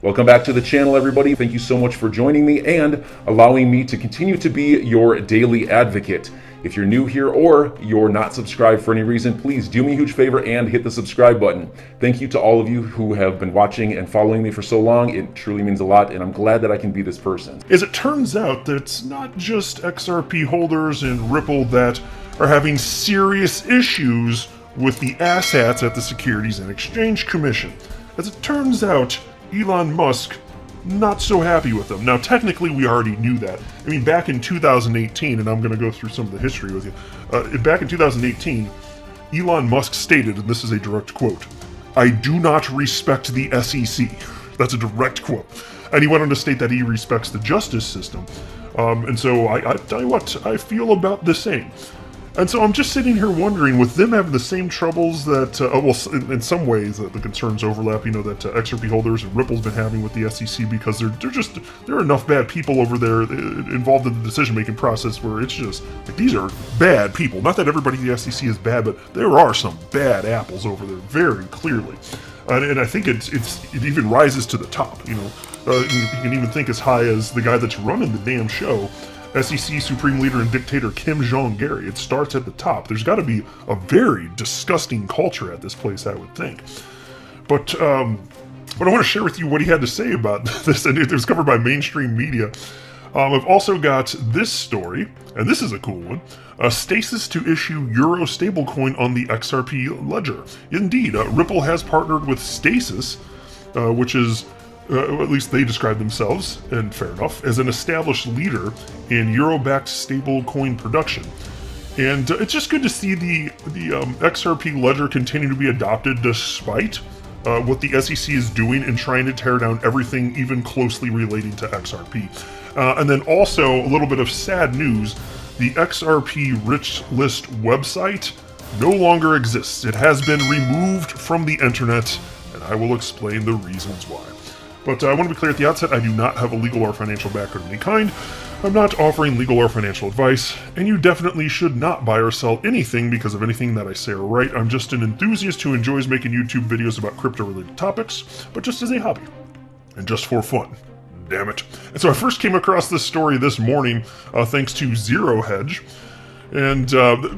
Welcome back to the channel, everybody. Thank you so much for joining me and allowing me to continue to be your daily advocate. If you're new here or you're not subscribed for any reason, please do me a huge favor and hit the subscribe button. Thank you to all of you who have been watching and following me for so long. It truly means a lot, and I'm glad that I can be this person. As it turns out, that it's not just XRP holders and Ripple that are having serious issues with the asshats at the Securities and Exchange Commission. As it turns out, Elon Musk not so happy with them. Now, technically, we already knew that. I mean, back in 2018, and I'm going to go through some of the history with you. Back in 2018, Elon Musk stated, and this is a direct quote, "I do not respect the SEC." That's a direct quote. And he went on to state that he respects the justice system. And so I tell you what, I feel about the same. And so I'm just sitting here wondering, with them having the same troubles that, in some ways, the concerns overlap, that XRP holders and Ripple's been having with the SEC, because there are enough bad people over there involved in the decision-making process where it's just, like, these are bad people. Not that everybody in the SEC is bad, but there are some bad apples over there, very clearly. And I think it even rises to the top, you can even think as high as the guy that's running the damn show, SEC Supreme Leader and Dictator Kim Jong-Gary. It starts at the top. There's got to be a very disgusting culture at this place, I would think. But I want to share with you what he had to say about this, and it was covered by mainstream media. I've also got this story, and this is a cool one. Stasis to issue Euro stablecoin on the XRP ledger. Indeed, Ripple has partnered with Stasis, which is at least they describe themselves, and fair enough, as an established leader in Euro-backed stablecoin production. And it's just good to see the XRP ledger continue to be adopted despite what the SEC is doing in trying to tear down everything even closely relating to XRP. And then also a little bit of sad news, the XRP Rich List website no longer exists. It has been removed from the internet, and I will explain the reasons why. But I want to be clear at the outset, I do not have a legal or financial background of any kind. I'm not offering legal or financial advice, and you definitely should not buy or sell anything because of anything that I say or write. I'm just an enthusiast who enjoys making YouTube videos about crypto-related topics, but just as a hobby, and just for fun. Damn it. And so I first came across this story this morning thanks to Zero Hedge. And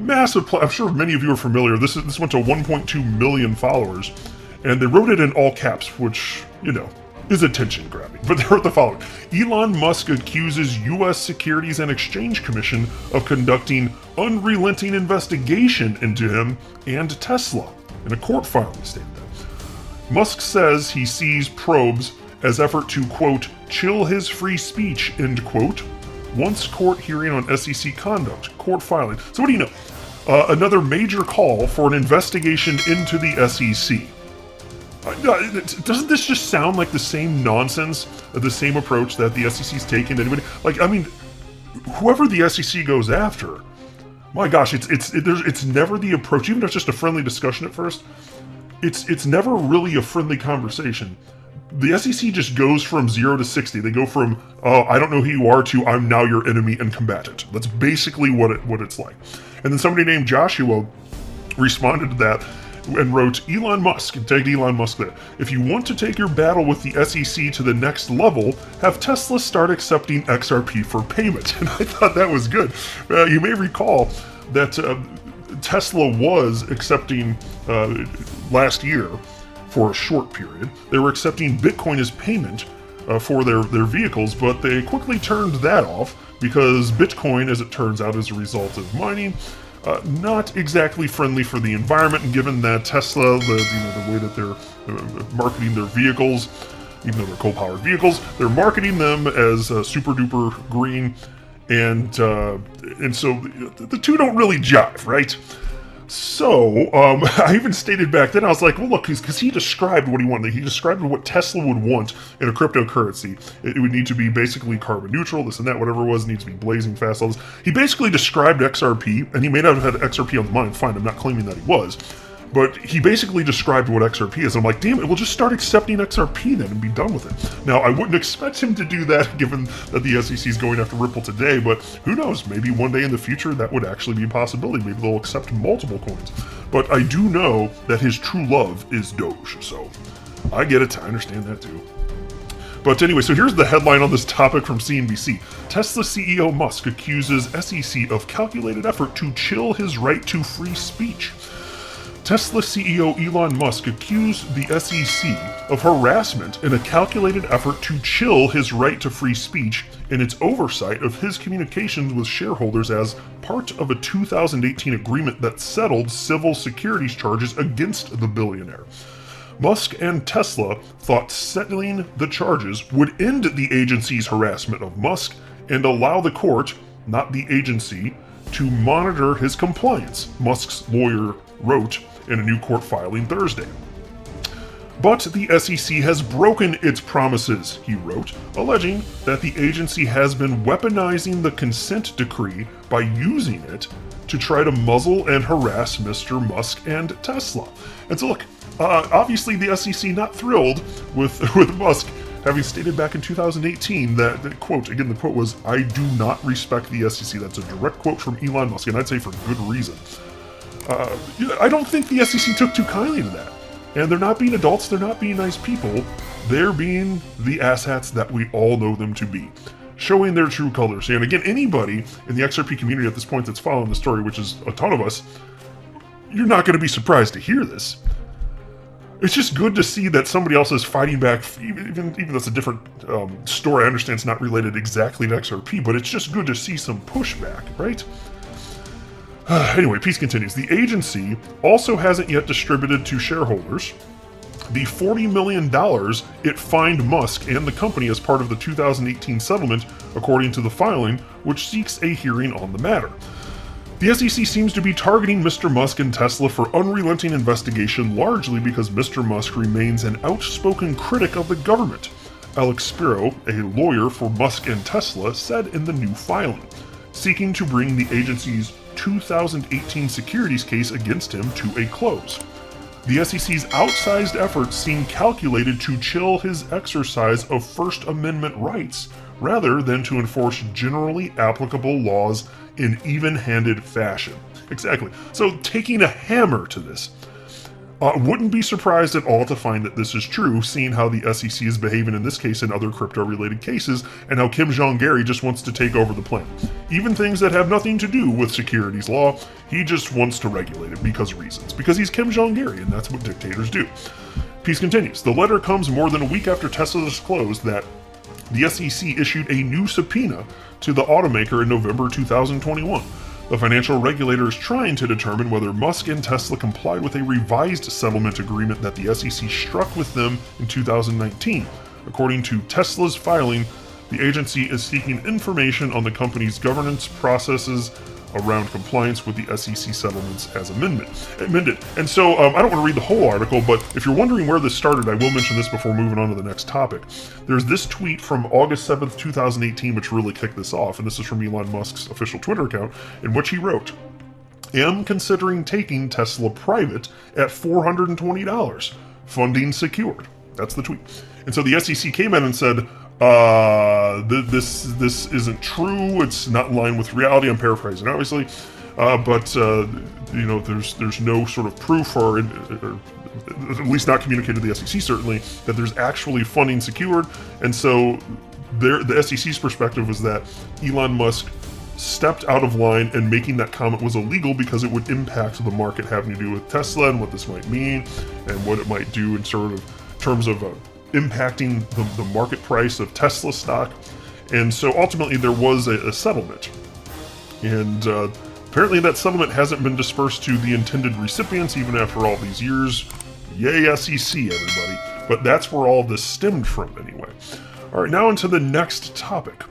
massive, I'm sure many of you are familiar. This went to 1.2 million followers, and they wrote it in all caps, which, is attention grabbing. But they wrote the following: Elon Musk accuses U.S. Securities and Exchange Commission of conducting unrelenting investigation into him and Tesla. In a court filing stated that. Musk says he sees probes as effort to, quote, chill his free speech, end quote. Once court hearing on SEC conduct, court filing. So what do you know? Another major call for an investigation into the SEC. Doesn't this just sound like the same nonsense, the same approach that the SEC's taken? Anybody, whoever the SEC goes after, my gosh, it's never the approach. Even if it's just a friendly discussion at first, it's never really a friendly conversation. The SEC just goes from 0 to 60. They go from, oh, I don't know who you are, to I'm now your enemy and combat it. That's basically what it's like. And then somebody named Joshua responded to that and wrote, Elon Musk, and tagged Elon Musk there. If you want to take your battle with the SEC to the next level, have Tesla start accepting XRP for payment. And I thought that was good. You may recall that Tesla was accepting last year for a short period. They were accepting Bitcoin as payment for their vehicles, but they quickly turned that off because Bitcoin, as it turns out, as a result of mining, not exactly friendly for the environment. And given that Tesla, the way that they're marketing their vehicles, even though they're coal-powered vehicles, they're marketing them as super duper green, and so the two don't really jive, right? So, I even stated back then, I was like, well, look, because he described what he wanted. He described what Tesla would want in a cryptocurrency. It would need to be basically carbon neutral, this and that, whatever it was, it needs to be blazing fast, all this. He basically described XRP, and he may not have had XRP on the mind, fine, I'm not claiming that he was, but he basically described what XRP is. I'm like, damn it, we'll just start accepting XRP then and be done with it. Now, I wouldn't expect him to do that given that the SEC is going after Ripple today, but who knows, maybe one day in the future that would actually be a possibility. Maybe they'll accept multiple coins. But I do know that his true love is Doge, so I get it, I understand that too. But anyway, so here's the headline on this topic from CNBC. Tesla CEO Musk accuses SEC of calculated effort to chill his right to free speech. Tesla CEO Elon Musk accused the SEC of harassment in a calculated effort to chill his right to free speech in its oversight of his communications with shareholders as part of a 2018 agreement that settled civil securities charges against the billionaire. Musk and Tesla thought settling the charges would end the agency's harassment of Musk and allow the court, not the agency, to monitor his compliance, Musk's lawyer wrote in a new court filing Thursday. But the SEC has broken its promises, he wrote, alleging that the agency has been weaponizing the consent decree by using it to try to muzzle and harass Mr. Musk and Tesla. And so look, obviously the SEC not thrilled with Musk having stated back in 2018 that, quote, again, the quote was, "I do not respect the SEC." That's a direct quote from Elon Musk, and I'd say for good reason. I don't think the SEC took too kindly to that. And they're not being adults, they're not being nice people, they're being the asshats that we all know them to be. Showing their true colors. And again, anybody in the XRP community at this point that's following the story, which is a ton of us, you're not going to be surprised to hear this. It's just good to see that somebody else is fighting back, even that's a different story. I understand it's not related exactly to XRP, but it's just good to see some pushback, right? Anyway, piece continues. The agency also hasn't yet distributed to shareholders the $40 million it fined Musk and the company as part of the 2018 settlement, according to the filing, which seeks a hearing on the matter. The SEC seems to be targeting Mr. Musk and Tesla for unrelenting investigation, largely because Mr. Musk remains an outspoken critic of the government. Alex Spiro, a lawyer for Musk and Tesla, said in the new filing, seeking to bring the agency's 2018 securities case against him to a close. The SEC's outsized efforts seem calculated to chill his exercise of First Amendment rights rather than to enforce generally applicable laws in even-handed fashion. Exactly. So taking a hammer to this. Wouldn't be surprised at all to find that this is true, seeing how the SEC is behaving in this case and other crypto-related cases, and how Kim Jong-Gary just wants to take over the planet. Even things that have nothing to do with securities law, he just wants to regulate it because reasons. Because he's Kim Jong-Gary, and that's what dictators do. Piece continues. The letter comes more than a week after Tesla disclosed that the SEC issued a new subpoena to the automaker in November 2021. The financial regulator is trying to determine whether Musk and Tesla complied with a revised settlement agreement that the SEC struck with them in 2019. According to Tesla's filing, the agency is seeking information on the company's governance processes around compliance with the SEC settlements as amended. And so I don't want to read the whole article, but if you're wondering where this started, I will mention this before moving on to the next topic. There's this tweet from August 7th, 2018, which really kicked this off, and this is from Elon Musk's official Twitter account, in which he wrote, "Am considering taking Tesla private at $420. Funding secured." That's the tweet. And so the SEC came in and said, this isn't true. It's not in line with reality. I'm paraphrasing, obviously, but there's no sort of proof, or at least not communicated to the SEC certainly, that there's actually funding secured. And so the SEC's perspective was that Elon Musk stepped out of line, and making that comment was illegal because it would impact the market having to do with Tesla and what this might mean and what it might do in sort of terms of impacting the market price of Tesla stock. And so ultimately there was a settlement. And apparently that settlement hasn't been dispersed to the intended recipients even after all these years. Yay, SEC, everybody. But that's where all this stemmed from anyway. All right, now into the next topic.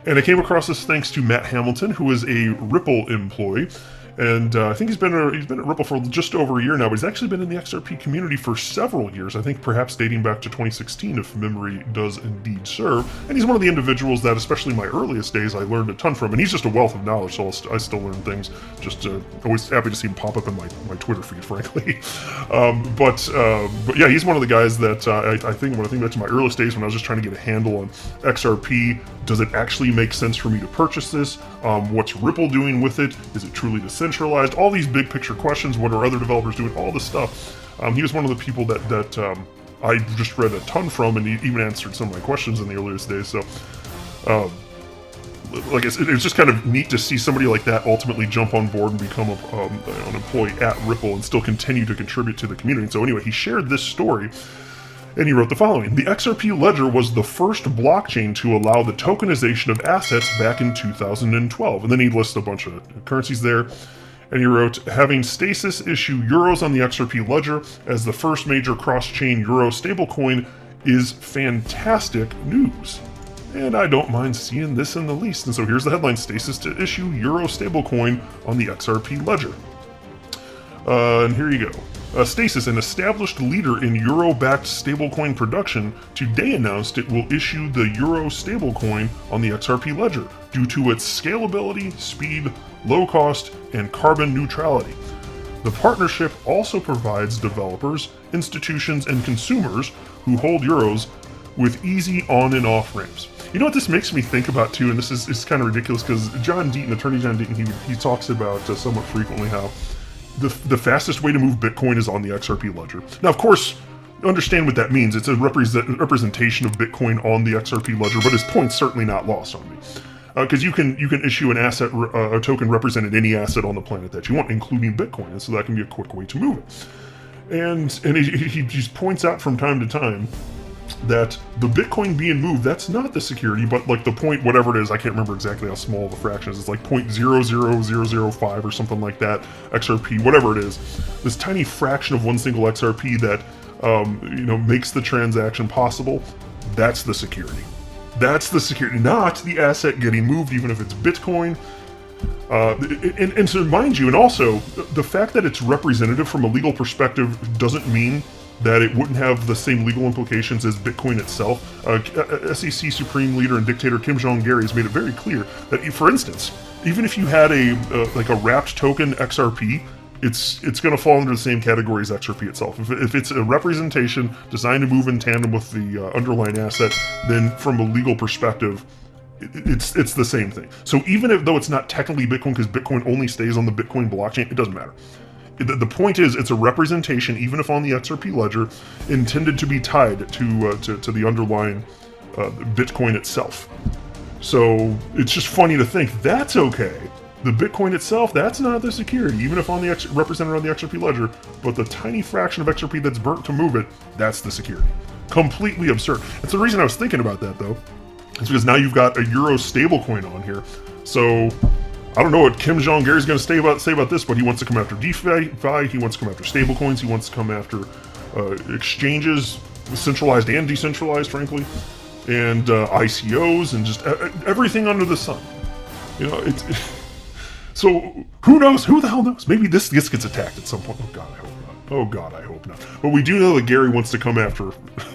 And I came across this thanks to Matt Hamilton, who is a Ripple employee. And I think he's been at Ripple for just over a year now, but he's actually been in the XRP community for several years, I think perhaps dating back to 2016, if memory does indeed serve. And he's one of the individuals that, especially in my earliest days, I learned a ton from. And he's just a wealth of knowledge, so I still learn things. Just always happy to see him pop up in my Twitter feed, frankly. But yeah, he's one of the guys that I think, when I think back to my earliest days when I was just trying to get a handle on XRP, does it actually make sense for me to purchase this? What's Ripple doing with it? Is it truly decentralized? All these big picture questions. What are other developers doing? All this stuff. He was one of the people that I just read a ton from, and he even answered some of my questions in the earliest days. So, like I said, it's just kind of neat to see somebody like that ultimately jump on board and become an employee at Ripple and still continue to contribute to the community. So anyway, he shared this story, and he wrote the following. The XRP ledger was the first blockchain to allow the tokenization of assets back in 2012. And then he lists a bunch of currencies there. And he wrote, having Stasis issue euros on the XRP ledger as the first major cross-chain euro stablecoin is fantastic news. And I don't mind seeing this in the least. And so here's the headline: Stasis to issue euro stablecoin on the XRP ledger. And here you go. Stasis, an established leader in euro-backed stablecoin production, today announced it will issue the euro stablecoin on the XRP ledger due to its scalability, speed, low cost, and carbon neutrality. The partnership also provides developers, institutions, and consumers who hold euros with easy on and off ramps. You know what this makes me think about too, and this is kind of ridiculous, because John Deaton, Attorney John Deaton, he talks about somewhat frequently how the fastest way to move Bitcoin is on the XRP ledger. Now, of course, understand what that means. It's a representation of Bitcoin on the XRP ledger, but his point's certainly not lost on me. Because you can issue an asset, a token representing any asset on the planet that you want, including Bitcoin, and so that can be a quick way to move it. And he just points out from time to time that the Bitcoin being moved, that's not the security, but like the point, whatever it is, I can't remember exactly how small the fraction is. It's like 0.00005 or something like that, XRP, whatever it is. This tiny fraction of one single XRP that makes the transaction possible. That's the security. That's the security, not the asset getting moved, even if it's Bitcoin. And to remind you, and also, the fact that it's representative from a legal perspective doesn't mean that it wouldn't have the same legal implications as Bitcoin itself. SEC Supreme Leader and Dictator Kim Jong-il has made it very clear that, for instance, even if you had a wrapped token XRP, it's going to fall under the same category as XRP itself. If it's a representation designed to move in tandem with the underlying asset, then from a legal perspective, it's the same thing. So even though it's not technically Bitcoin, because Bitcoin only stays on the Bitcoin blockchain, it doesn't matter. The point is, it's a representation, even if on the XRP ledger, intended to be tied to the underlying Bitcoin itself. So it's just funny to think that's okay. The Bitcoin itself, that's not the security, even if represented on the XRP ledger, but the tiny fraction of XRP that's burnt to move it, that's the security. Completely absurd. It's the reason I was thinking about that, though, is because now you've got a euro stablecoin on here. So I don't know what Kim Jong-il is going to say about this, but he wants to come after DeFi, he wants to come after stablecoins, he wants to come after exchanges, centralized and decentralized, frankly, and ICOs, and just everything under the sun. So who knows? Who the hell knows? Maybe this gets attacked at some point. Oh God, I hope not. Oh God, I hope not. But we do know that Gary wants to come after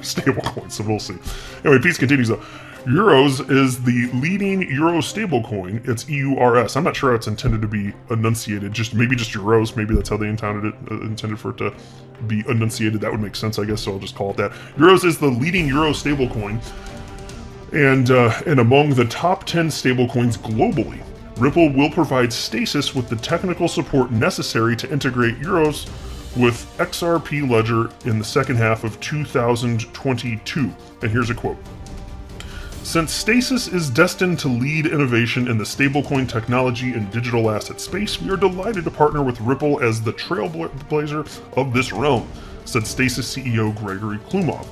stablecoins, so we'll see. Anyway, Peace continues though. Euros is the leading euro stablecoin. It's EURS. I'm not sure how it's intended to be enunciated. Maybe just euros. Maybe that's how they intended for it to be enunciated. That would make sense, I guess. So I'll just call it that. Euros is the leading euro stablecoin, and among the top 10 stablecoins globally. Ripple will provide Stasis with the technical support necessary to integrate euros with XRP Ledger in the second half of 2022. And here's a quote. Since Stasis is destined to lead innovation in the stablecoin technology and digital asset space, we are delighted to partner with Ripple as the trailblazer of this realm, said Stasis CEO Gregory Klumov.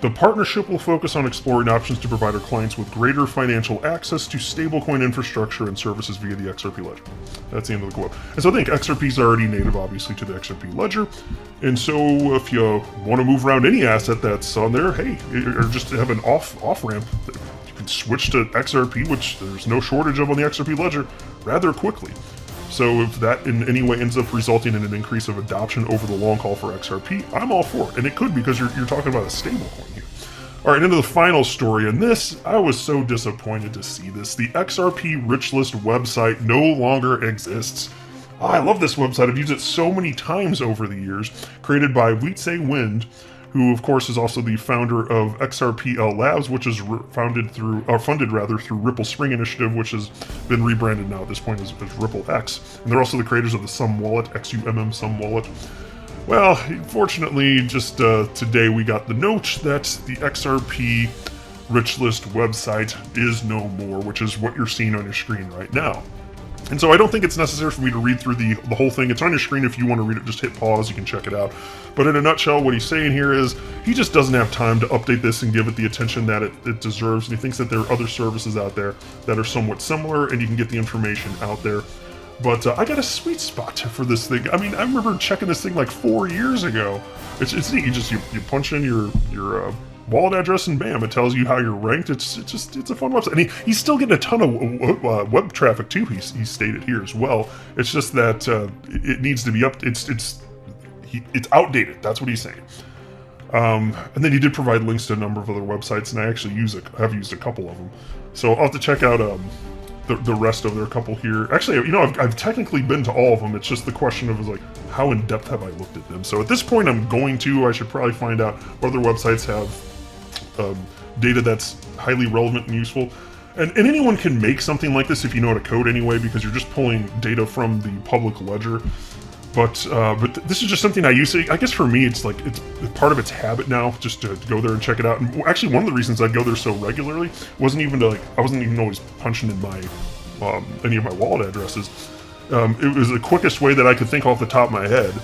The partnership will focus on exploring options to provide our clients with greater financial access to stablecoin infrastructure and services via the XRP Ledger. That's the end of the quote. And so I think XRP is already native, obviously, to the XRP Ledger. And so if you want to move around any asset that's on there, hey, or just have an off-ramp, you can switch to XRP, which there's no shortage of on the XRP Ledger, rather quickly. So if that in any way ends up resulting in an increase of adoption over the long haul for XRP, I'm all for it. And it could, because you're talking about a stable coin here. All right, into the final story. And this, I was so disappointed to see this. The XRP Rich List website no longer exists. Oh, I love this website. I've used it so many times over the years. Created by Wietse Wind, who of course is also the founder of XRPL Labs, which is funded through Ripple Spring Initiative, which has been rebranded now at this point as Ripple X. And they're also the creators of the Sum Wallet, XUMM Sum Wallet. Well, fortunately, just today we got the note that the XRP Rich List website is no more, which is what you're seeing on your screen right now. And so I don't think it's necessary for me to read through the whole thing. It's on your screen. If you want to read it, just hit pause. You can check it out. But in a nutshell, what he's saying here is he just doesn't have time to update this and give it the attention that it deserves. And he thinks that there are other services out there that are somewhat similar and you can get the information out there. But I got a sweet spot for this thing. I mean, I remember checking this thing like 4 years ago. It's neat. You punch in your wallet address and bam, it tells you how you're ranked. It's a fun website. And he's still getting a ton of web traffic too. He stated here as well. It's just that it needs to be up. It's outdated. That's what he's saying. And then he did provide links to a number of other websites, and I actually have used a couple of them. So I'll have to check out the rest of their couple here. Actually, I've technically been to all of them. It's just the question of like, how in depth have I looked at them? So at this point, I should probably find out what other websites have data that's highly relevant and useful. And anyone can make something like this if you know how to code anyway, because you're just pulling data from the public ledger. But this is just something I use. I guess for me, it's part of its habit now, just to go there and check it out. And actually, one of the reasons I go there so regularly I wasn't even always punching in my any of my wallet addresses. It was the quickest way that I could think off the top of my head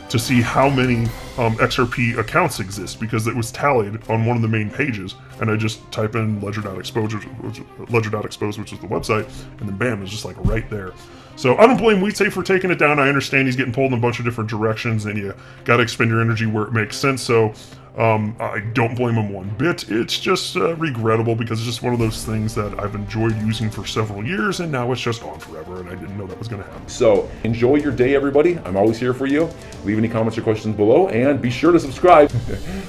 to see how many XRP accounts exist, because it was tallied on one of the main pages, and I just type in ledger.expose, which was the website, and then bam, it's just like right there. So I don't blame WheatSafe for taking it down. I understand he's getting pulled in a bunch of different directions, and you got to expend your energy where it makes sense. So I don't blame him one bit. It's just regrettable, because it's just one of those things that I've enjoyed using for several years, and now it's just gone forever, and I didn't know that was going to happen. So enjoy your day, everybody. I'm always here for you. Leave any comments or questions below, and be sure to subscribe.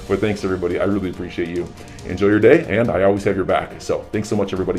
But thanks, everybody. I really appreciate you. Enjoy your day, and I always have your back. So thanks so much, everybody.